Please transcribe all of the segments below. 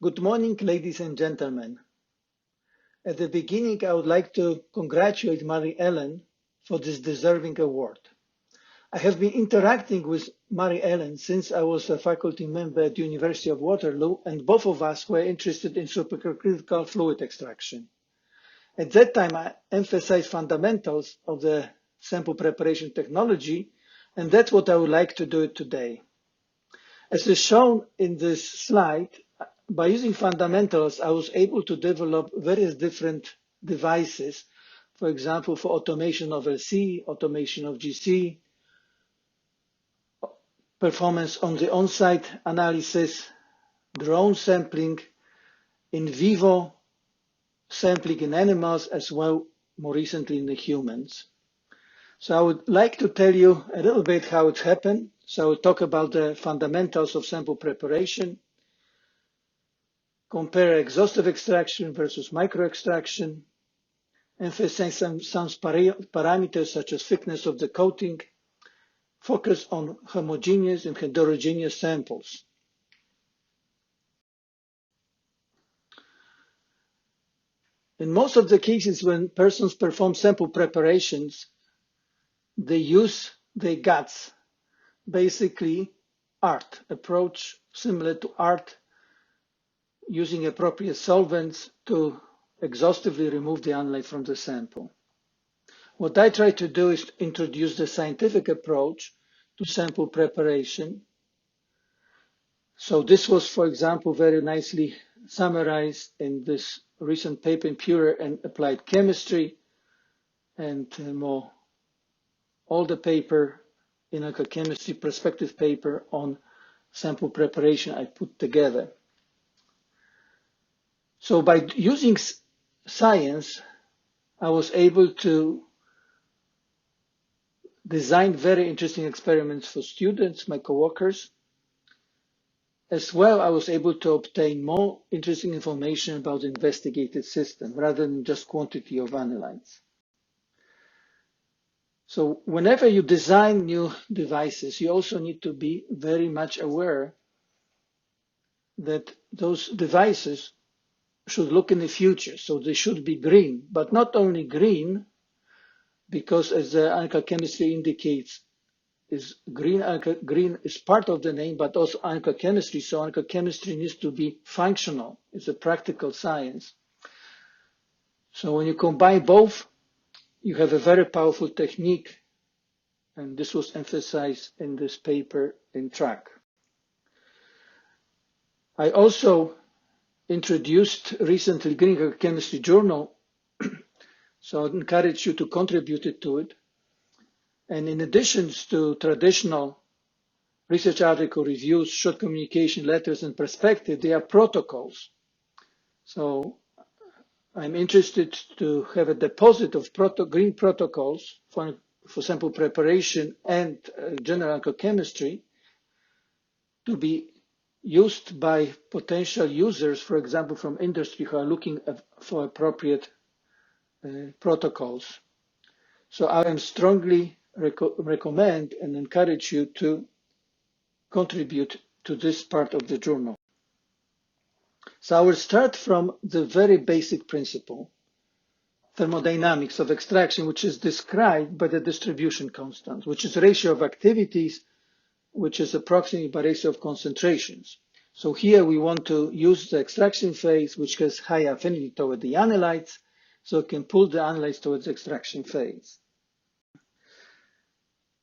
Good morning, ladies and gentlemen. At the beginning, I would like to congratulate Mary-Ellen for this deserving award. I have been interacting with Mary-Ellen since I was a faculty member at the University of Waterloo, and both of us were interested in supercritical fluid extraction. At that time, I emphasized fundamentals of the sample preparation technology, and that's what I would like to do today. As is shown in this slide, by using fundamentals, I was able to develop various different devices, for example, for automation of LC, automation of GC, performance on the on-site analysis, drone sampling, in vivo sampling in animals, as well more recently in the humans. So I would like to tell you a little bit how it happened. So I will talk about the fundamentals of sample preparation, compare exhaustive extraction versus microextraction, emphasize some parameters such as thickness of the coating, focus on homogeneous and heterogeneous samples. In most of the cases when persons perform sample preparations, they use their guts, basically art, approach similar to art, using appropriate solvents to exhaustively remove the analyte from the sample. What I try to do is to introduce the scientific approach to sample preparation. So this was, for example, very nicely summarized in this recent paper in Pure and Applied Chemistry, and more older paper in Oncochemistry, perspective paper on sample preparation I put together. So by using science, I was able to design very interesting experiments for students, my coworkers. As well, I was able to obtain more interesting information about the investigated system rather than just quantity of analytes. So whenever you design new devices, you also need to be very much aware that those devices should look in the future. So they should be green, but not only green, because as the oncochemistry indicates, green is part of the name, but also oncochemistry. So oncochemistry needs to be functional. It's a practical science. So when you combine both, you have a very powerful technique. And this was emphasized in this paper in Track. I also introduced recently Green Chemistry Journal. So I encourage you to contribute to it. And in addition to traditional research article reviews, short communication letters, and perspective, they are protocols. So I'm interested to have a deposit of green protocols for sample preparation and general oncochemistry to be used by potential users, for example, from industry who are looking for appropriate protocols. So I am strongly recommend and encourage you to contribute to this part of the journal. So I will start from the very basic principle, thermodynamics of extraction, which is described by the distribution constant, which is ratio of activities, which is approximately by ratio of concentrations. So here we want to use the extraction phase, which has high affinity toward the analytes, so it can pull the analytes towards the extraction phase.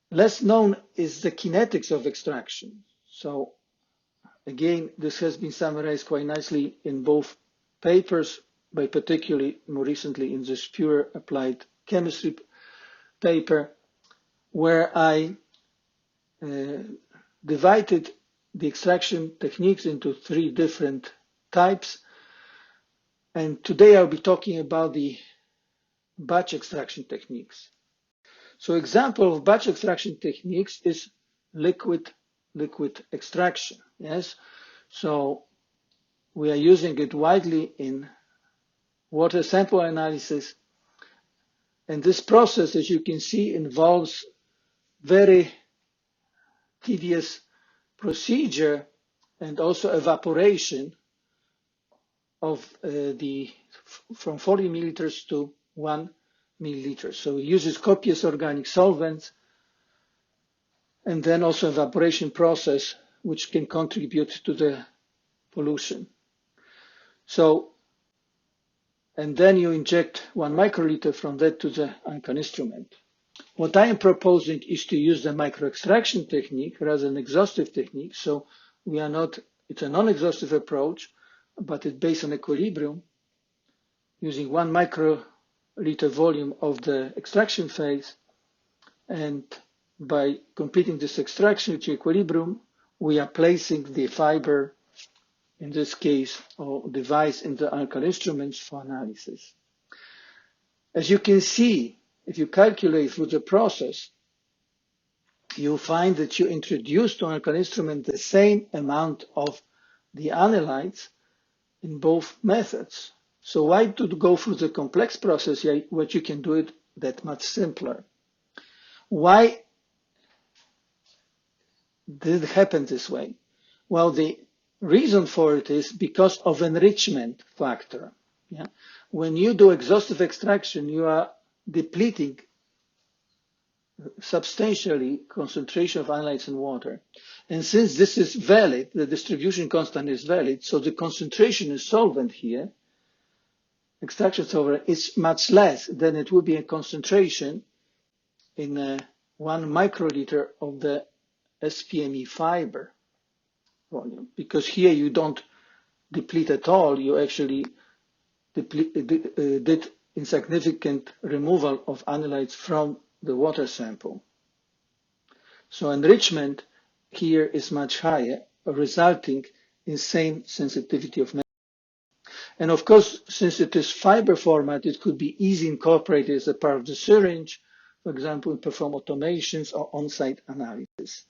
Less known is the kinetics of extraction. So again, this has been summarized quite nicely in both papers, but particularly more recently in this Pure Applied Chemistry paper, where I divided the extraction techniques into 3 different types. And today I'll be talking about the batch extraction techniques. So example of batch extraction techniques is liquid extraction. Yes, so we are using it widely in water sample analysis, and this process, as you can see, involves very tedious procedure and also evaporation of from 40 milliliters to 1 milliliter. So it uses copious organic solvents and then also evaporation process, which can contribute to the pollution. So, and then you inject 1 microliter from that to the Ancan instrument. What I am proposing is to use the microextraction technique rather than exhaustive technique. So we are not, it's a non-exhaustive approach, but it's based on equilibrium, using 1 microliter volume of the extraction phase. And by completing this extraction to equilibrium, we are placing the fiber, in this case, or device, in the Ancan instruments for analysis. As you can see, if you calculate through the process, you find that you introduce to Ancan instrument the same amount of the analytes in both methods. So why to go through the complex process what you can do it that much simpler? Why did it happen this way? Well, the reason for it is because of enrichment factor. Yeah? When you do exhaustive extraction, you are depleting substantially concentration of analytes in water. And since this is valid, the distribution constant is valid, so the concentration in solvent here, extraction solvent, is much less than it would be a concentration in 1 microliter of the SPME fiber volume. Because here you don't deplete at all, you actually did insignificant removal of analytes from the water sample. So enrichment here is much higher, resulting in same sensitivity of measurement. And of course, since it is fiber format, it could be easily incorporated as a part of the syringe, for example, perform automations or on-site analysis.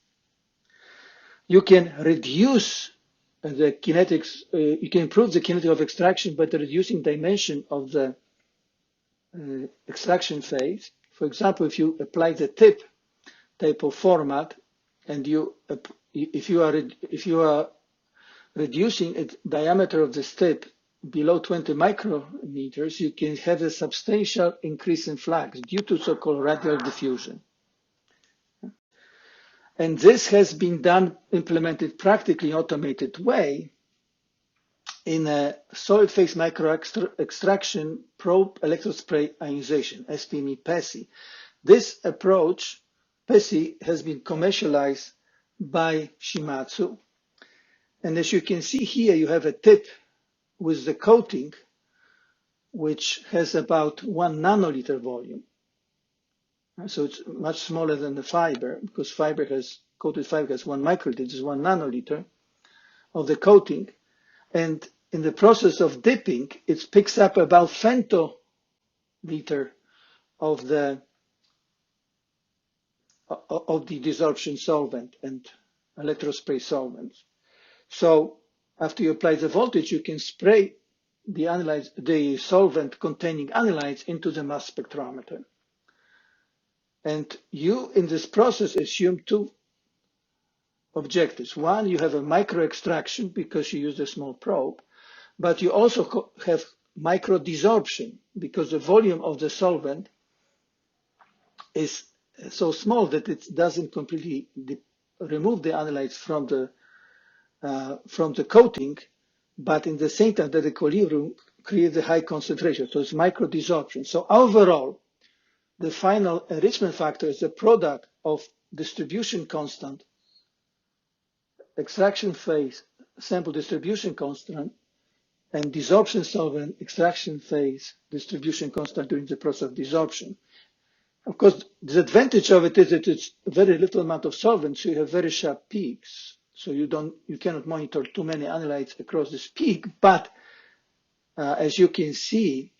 You can reduce the kinetics, you can improve the kinetic of extraction by reducing dimension of the extraction phase. For example, if you apply the tip type of format, and if you are reducing the diameter of this tip below 20 micrometers, you can have a substantial increase in flux due to so-called radial diffusion. And this has been implemented practically automated way in a solid phase micro extraction probe electrospray ionization, SPME PESI. This approach, PESI, has been commercialized by Shimadzu. And as you can see here, you have a tip with the coating, which has about 1 nanoliter volume. So it's much smaller than the fiber, because coated fiber has 1 microliter, this is 1 nanoliter of the coating. And in the process of dipping, it picks up about femtoliter of the desorption solvent and electrospray solvents. So after you apply the voltage, you can spray the solvent containing analytes into the mass spectrometer. And you, in this process, assume 2 objectives. One, you have a micro extraction because you use a small probe, but you also have micro desorption because the volume of the solvent is so small that it doesn't completely remove the analytes from the coating, but in the same time that equilibrium creates a high concentration. So it's micro desorption. So overall, the final enrichment factor is a product of distribution constant, extraction phase sample distribution constant, and desorption solvent extraction phase distribution constant during the process of desorption. Of course, the advantage of it is that it's a very little amount of solvent, so you have very sharp peaks. So you cannot monitor too many analytes across this peak, but as you can see,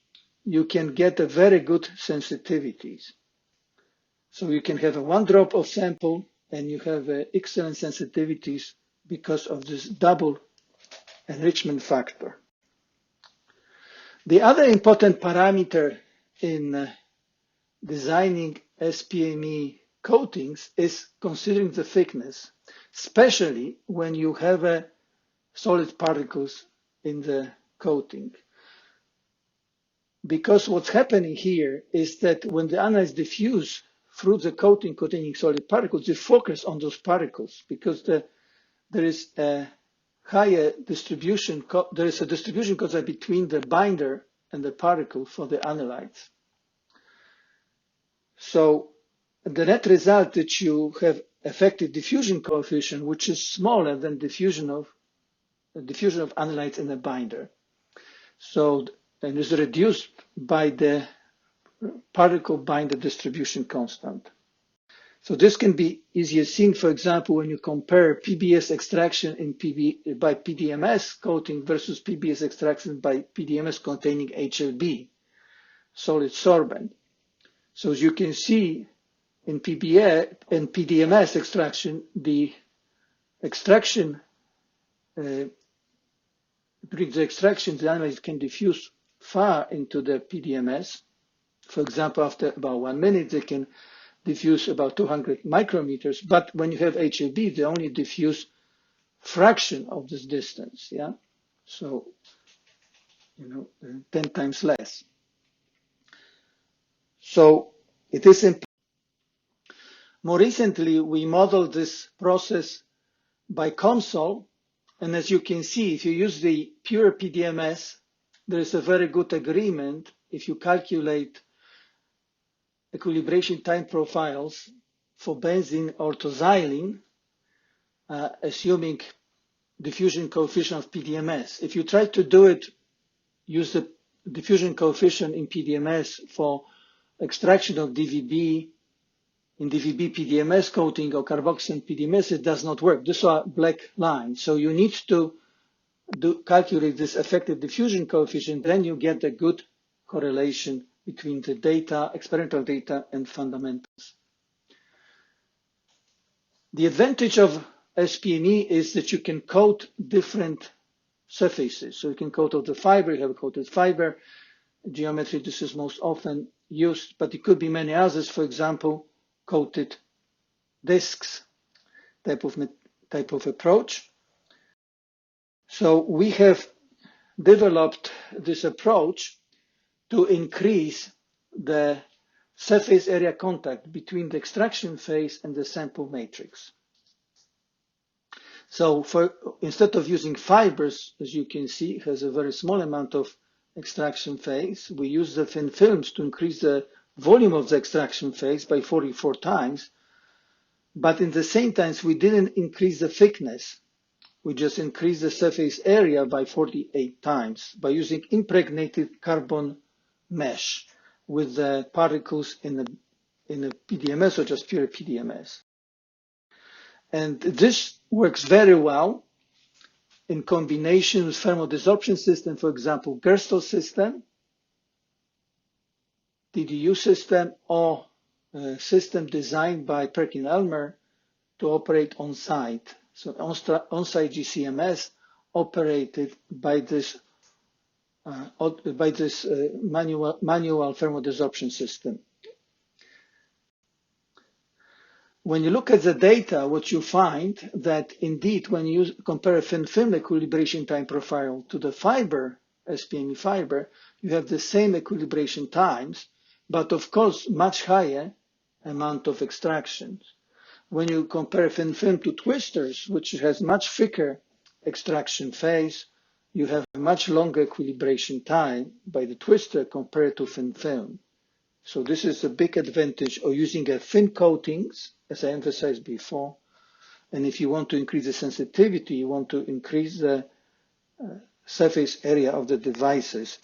you can get a very good sensitivities. So you can have a 1 drop of sample and you have excellent sensitivities because of this double enrichment factor. The other important parameter in designing SPME coatings is considering the thickness, especially when you have solid particles in the coating. Because what's happening here is that when the analytes diffuse through the coating containing solid particles, they focus on those particles because there is a higher distribution, there is a distribution coefficient between the binder and the particle for the analytes. So the net result that you have effective diffusion coefficient, which is smaller than diffusion of analytes in a binder. So, and is reduced by the particle binder distribution constant. So this can be easier seen, for example, when you compare PBS extraction by PDMS coating versus PBS extraction by PDMS containing HLB, solid sorbent. So as you can see, in PDMS extraction, the extraction during the extraction, the analyte can diffuse far into the PDMS. For example, after about 1 minute, they can diffuse about 200 micrometers. But when you have HLB, they only diffuse fraction of this distance. Yeah, so 10 times less. So it is important. More recently, we modeled this process by COMSOL, and as you can see, if you use the pure PDMS, there is a very good agreement if you calculate equilibration time profiles for benzene or toluene, assuming diffusion coefficient of PDMS. If you try to do it, use the diffusion coefficient in PDMS for extraction of DVB in DVB PDMS coating or carboxylate PDMS, it does not work. These are black lines. So you need to calculate this effective diffusion coefficient, then you get a good correlation between the data, experimental data, and fundamentals. The advantage of SPME is that you can coat different surfaces. So you can coat of the fiber, you have a coated fiber geometry. This is most often used, but it could be many others. For example, coated discs type of approach. So we have developed this approach to increase the surface area contact between the extraction phase and the sample matrix. So instead of using fibers, as you can see, it has a very small amount of extraction phase. We use the thin films to increase the volume of the extraction phase by 44 times. But in the same time, we didn't increase the thickness. We just increased the surface area by 48 times by using impregnated carbon mesh with the particles in a PDMS or just pure PDMS. And this works very well in combination with thermal desorption system, for example, Gerstel system, TDU system, or a system designed by Perkin-Elmer to operate on site. So on-site GCMS operated by this manual thermal desorption system. When you look at the data, what you find that indeed, when you compare a thin film equilibration time profile to the fiber, SPME fiber, you have the same equilibration times, but of course, much higher amount of extractions. When you compare thin film to twisters, which has much thicker extraction phase, you have a much longer equilibration time by the twister compared to thin film. So this is a big advantage of using a thin coatings, as I emphasized before. And if you want to increase the sensitivity, you want to increase the surface area of the devices.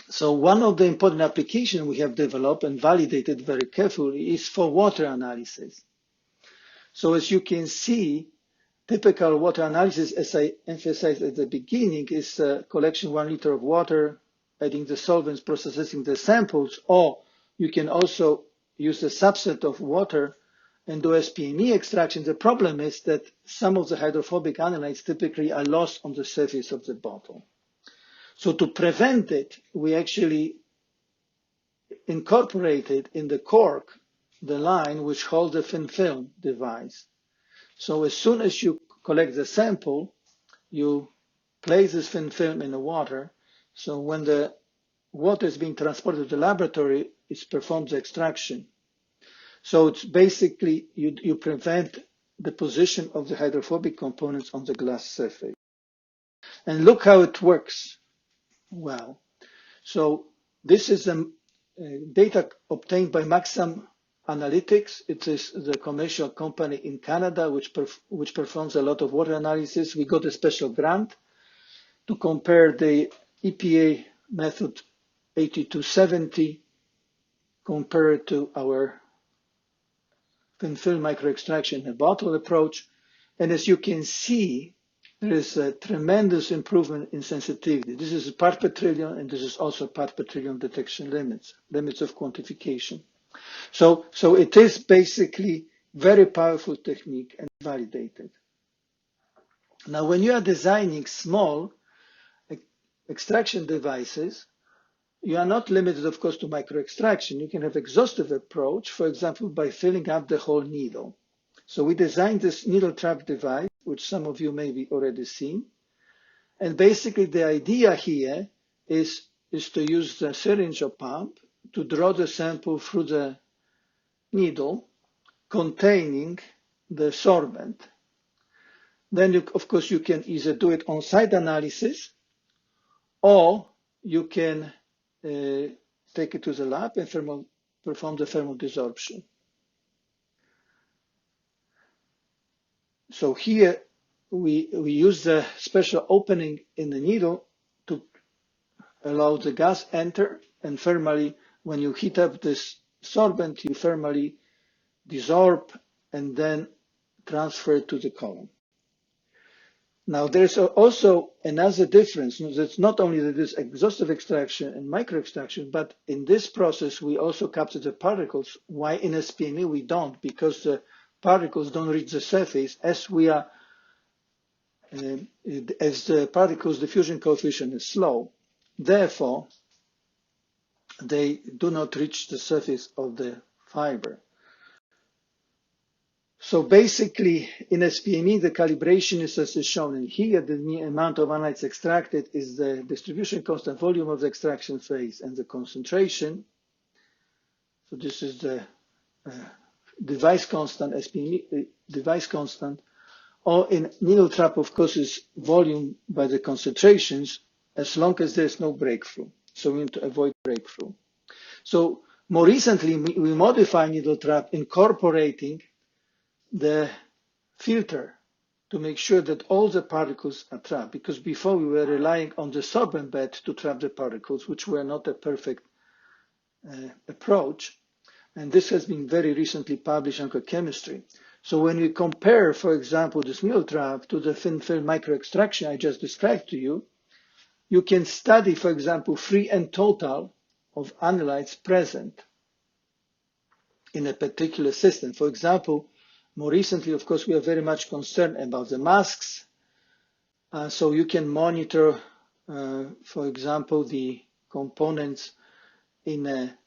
So one of the important applications we have developed and validated very carefully is for water analysis. So as you can see, typical water analysis, as I emphasized at the beginning, is collection 1 liter of water, adding the solvents, processing the samples, or you can also use the subset of water and do SPME extraction. The problem is that some of the hydrophobic analytes typically are lost on the surface of the bottle. So to prevent it, we actually incorporated in the cork the line which holds the thin film device. So as soon as you collect the sample, you places thin film in the water. So when the water is being transported to the laboratory, it performs the extraction. So it's basically, you prevent the position of the hydrophobic components on the glass surface. And look how it works. Well, so this is data obtained by Maxam Analytics. It is the commercial company in Canada which performs a lot of water analysis. We got a special grant to compare the EPA method 8270 compared to our thin film microextraction and bottle approach. And as you can see, there is a tremendous improvement in sensitivity. This is part per trillion, and this is also part per trillion detection limits of quantification. So it is basically very powerful technique and validated. Now, when you are designing small extraction devices, you are not limited, of course, to microextraction. You can have exhaustive approach, for example, by filling up the whole needle. So we designed this needle trap device, which some of you may be already seen. And basically the idea here is to use the syringe or pump to draw the sample through the needle containing the sorbent. Then, of course, you can either do it on-site analysis, or you can take it to the lab and perform the thermal desorption. So here we use the special opening in the needle to allow the gas enter, and thermally, when you heat up this sorbent, you thermally desorb and then transfer it to the column. Now, there's also another difference. It's not only that this exhaustive extraction and microextraction, but in this process, we also capture the particles. Why in SPME we don't? Because the particles don't reach the surface as the particles diffusion coefficient is slow. Therefore, they do not reach the surface of the fiber. So basically, in SPME, the calibration is as is shown in here. The amount of analytes extracted is the distribution constant, volume of the extraction phase, and the concentration. So this is the device constant, SPME device constant. Or in needle trap, of course, is volume by the concentrations, as long as there's no breakthrough. So we need to avoid breakthrough. So more recently, we modify needle trap incorporating the filter to make sure that all the particles are trapped, because before we were relying on the sorbent bed to trap the particles, which were not a perfect approach. And this has been very recently published in Oncochemistry. So when we compare, for example, this needle trap to the thin film microextraction I just described to you, you can study, for example, free and total of analytes present in a particular system. For example, more recently, of course, we are very much concerned about the masks. So you can monitor, for example, the components emitted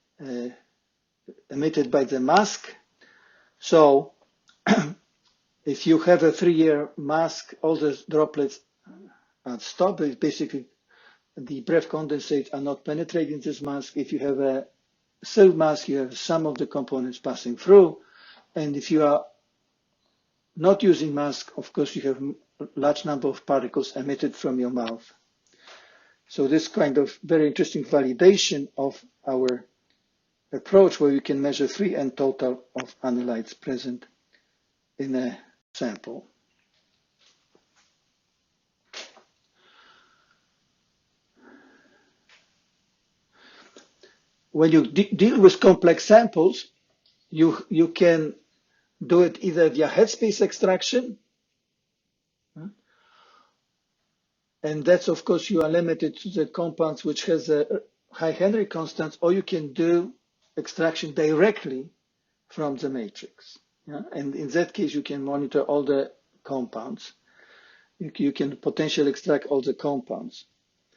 by the mask. So if you have a 3-year mask, all the droplets are stopped. Basically, the breath condensates are not penetrating this mask. If you have a sealed mask, you have some of the components passing through. And if you are not using mask, of course, you have a large number of particles emitted from your mouth. So this kind of very interesting validation of our approach, where you can measure free and total of analytes present in a sample. When you deal with complex samples, you can do it either via headspace extraction, and that's, of course, you are limited to the compounds which has a high Henry constant, or you can do extraction directly from the matrix. And in that case, you can monitor all the compounds. You can potentially extract all the compounds.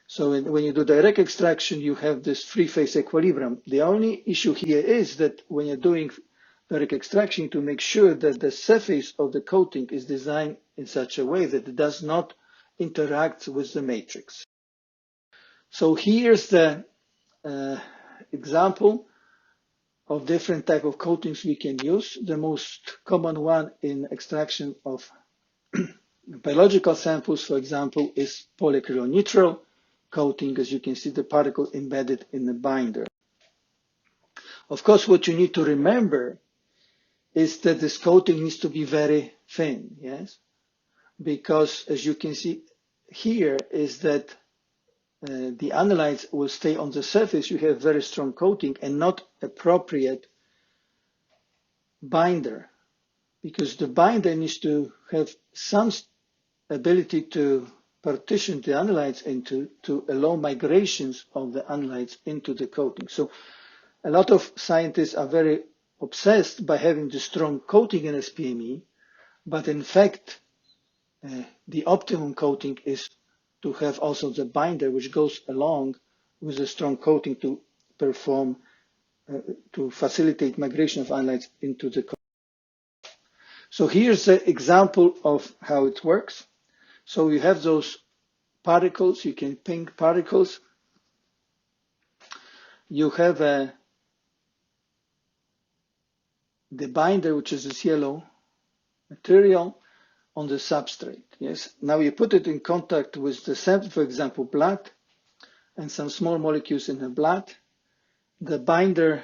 So when you do direct extraction, you have this free-phase equilibrium. The only issue here is that when you're doing direct extraction, to make sure that the surface of the coating is designed in such a way that it does not interacts with the matrix. So here's the example of different type of coatings we can use. The most common one in extraction of biological samples, for example, is polyacrylonitrile coating. As you can see, the particle embedded in the binder. Of course, what you need to remember is that this coating needs to be very thin, yes? Because as you can see here is that the analytes will stay on the surface. You have very strong coating and not appropriate binder, because the binder needs to have some ability to partition the analytes to allow migrations of the analytes into the coating. So a lot of scientists are very obsessed by having the strong coating in SPME, but in fact, the optimum coating is to have also the binder which goes along with a strong coating to perform, to facilitate migration of analytes into the coating. So here's an example of how it works. So you have those particles, you can pink particles. You have the binder, which is this yellow material on the substrate. Yes. Now you put it in contact with the sample, for example, blood, and some small molecules in the blood. The binder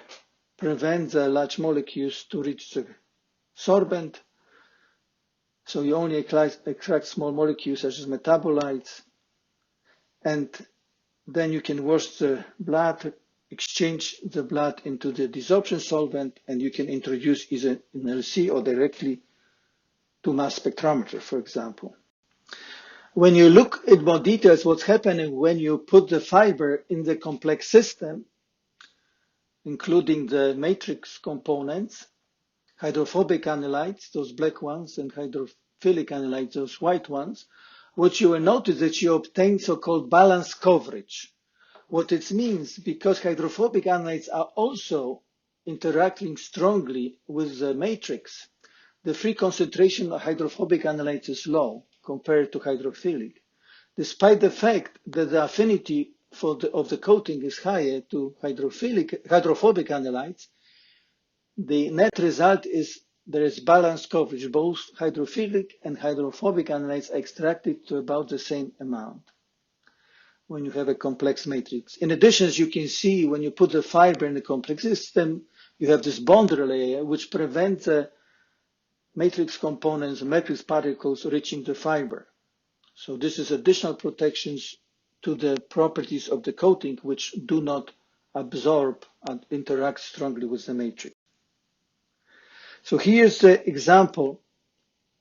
prevents the large molecules to reach the sorbent. So you only extract small molecules such as metabolites. And then you can wash the blood, exchange the blood into the desorption solvent, and you can introduce either in LC or directly to mass spectrometer, for example. When you look at more details, what's happening when you put the fiber in the complex system, including the matrix components, hydrophobic analytes, those black ones, and hydrophilic analytes, those white ones, what you will notice that you obtain so-called balanced coverage. What it means, because hydrophobic analytes are also interacting strongly with the matrix, the free concentration of hydrophobic analytes is low compared to hydrophilic, despite the fact that the affinity of the coating is higher to hydrophobic analytes. The net result is there is balanced coverage. Both hydrophilic and hydrophobic analytes are extracted to about the same amount when you have a complex matrix. In addition, as you can see, when you put the fiber in the complex system, you have this boundary layer which prevents matrix components, matrix particles reaching the fiber. So this is additional protections to the properties of the coating which do not absorb and interact strongly with the matrix. So here's the example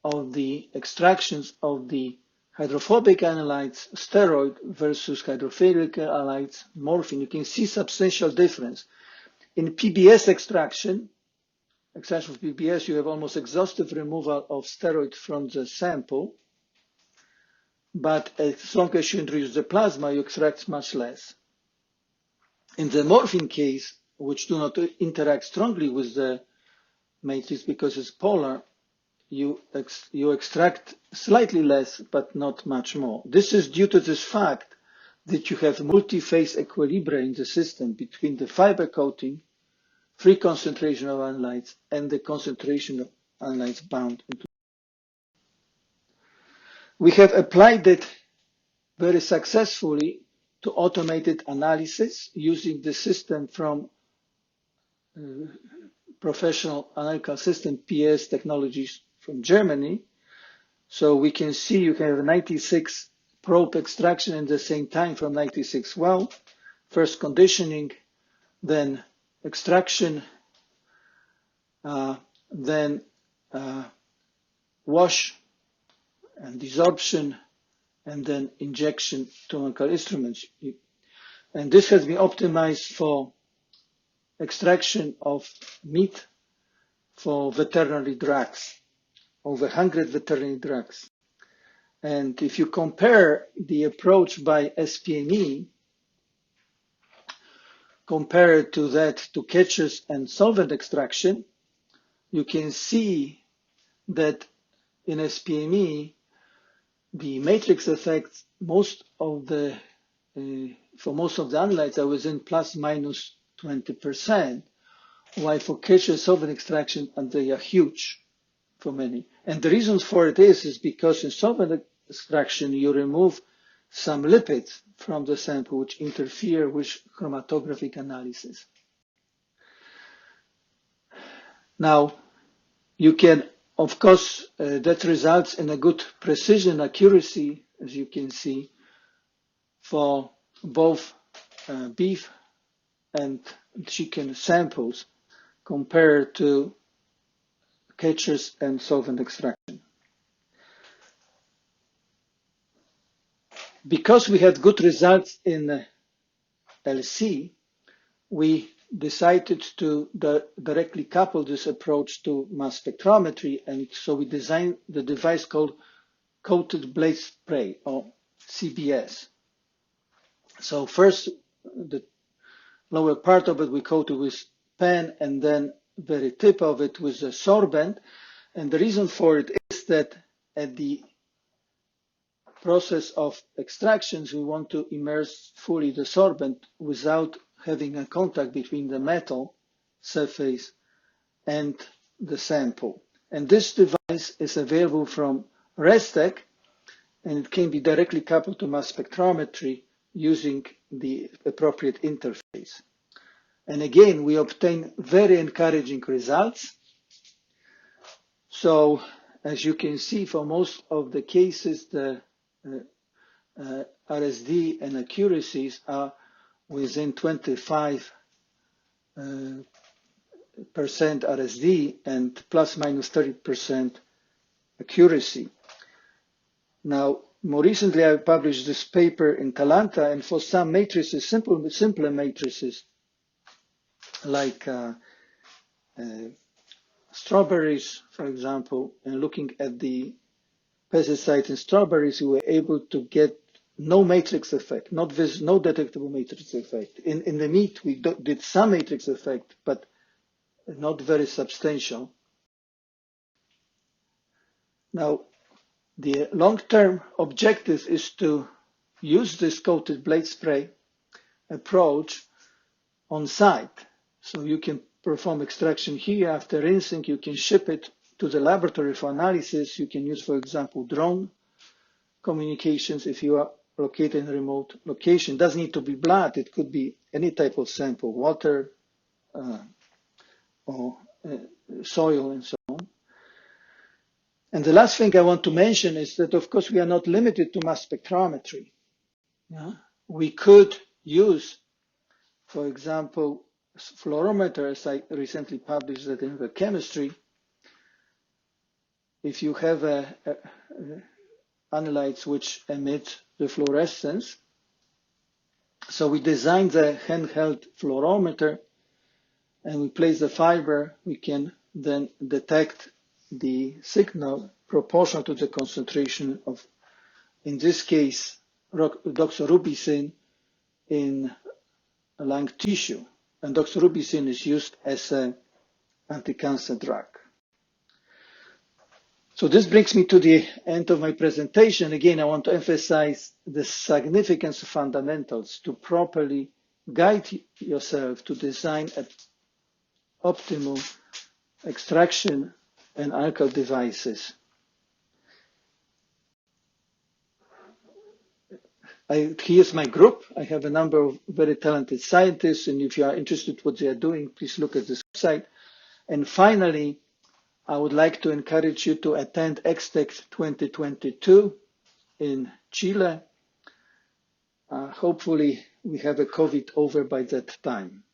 of the extractions of the hydrophobic analytes, steroid versus hydrophilic analytes, morphine. You can see substantial difference. In PBS extraction of PBS, you have almost exhaustive removal of steroid from the sample, but as long as you introduce the plasma, you extract much less. In the morphine case, which do not interact strongly with the matrix because it's polar, you extract slightly less, but not much more. This is due to this fact that you have multi-phase equilibrium in the system between the fiber coating, free concentration of analytes, and the concentration of analytes bound into. We have applied it very successfully to automated analysis using the system from Professional Analytical System, PS Technologies from Germany. So we can see you can have 96 probe extraction in the same time from 96 well, first conditioning, then extraction, then wash and desorption, and then injection to chemical instruments. And this has been optimized for extraction of meat for veterinary drugs, over 100 veterinary drugs. And if you compare the approach by SPME, compared to that to catchers and solvent extraction, you can see that in SPME, the matrix effects, for most of the analytes are within plus minus 20%, while for Kesher solvent extraction, they are huge for many. And the reasons for it is because in solvent extraction, you remove some lipids from the sample which interfere with chromatographic analysis. Now, you can, of course, that results in a good precision accuracy, as you can see, for both beef and chicken samples compared to Ketchers and solvent extraction. Because we had good results in LC, we decided to directly couple this approach to mass spectrometry, and so we designed the device called coated blade spray, or CBS. So first, the lower part of it we coated with pen, and then the very tip of it with a sorbent. And the reason for it is that at the process of extractions, we want to immerse fully the sorbent without having a contact between the metal surface and the sample. And this device is available from Restec, and it can be directly coupled to mass spectrometry using the appropriate interface. And again, we obtain very encouraging results. So as you can see, for most of the cases, the RSD and accuracies are within 25% RSD and plus minus 30% accuracy. Now, more recently, I published this paper in Talanta, and for some matrices, simpler matrices, like strawberries, for example, and looking at the pesticides in strawberries, we were able to get no matrix effect, no detectable matrix effect. In the meat, we did some matrix effect, but not very substantial. Now, the long-term objective is to use this coated blade spray approach on site. So you can perform extraction here. After rinsing, you can ship it to the laboratory for analysis. You can use, for example, drone communications if you are located in a remote location. It doesn't need to be blood. It could be any type of sample, water or soil and so on. And the last thing I want to mention is that, of course, we are not limited to mass spectrometry. Yeah? We could use, for example, fluorometer, as I recently published that in the chemistry. If you have analytes which emit the fluorescence, so we designed the handheld fluorometer, and we place the fiber, we can then detect the signal proportional to the concentration of, in this case, doxorubicin in lung tissue. And doxorubicin is used as an anti-cancer drug. So this brings me to the end of my presentation. Again, I want to emphasize the significance of fundamentals to properly guide yourself to design an optimal extraction and alcohol devices. Here's my group. I have a number of very talented scientists, and if you are interested in what they are doing, please look at this website. And finally, I would like to encourage you to attend Extech 2022 in Chile. Hopefully, we have a COVID over by that time.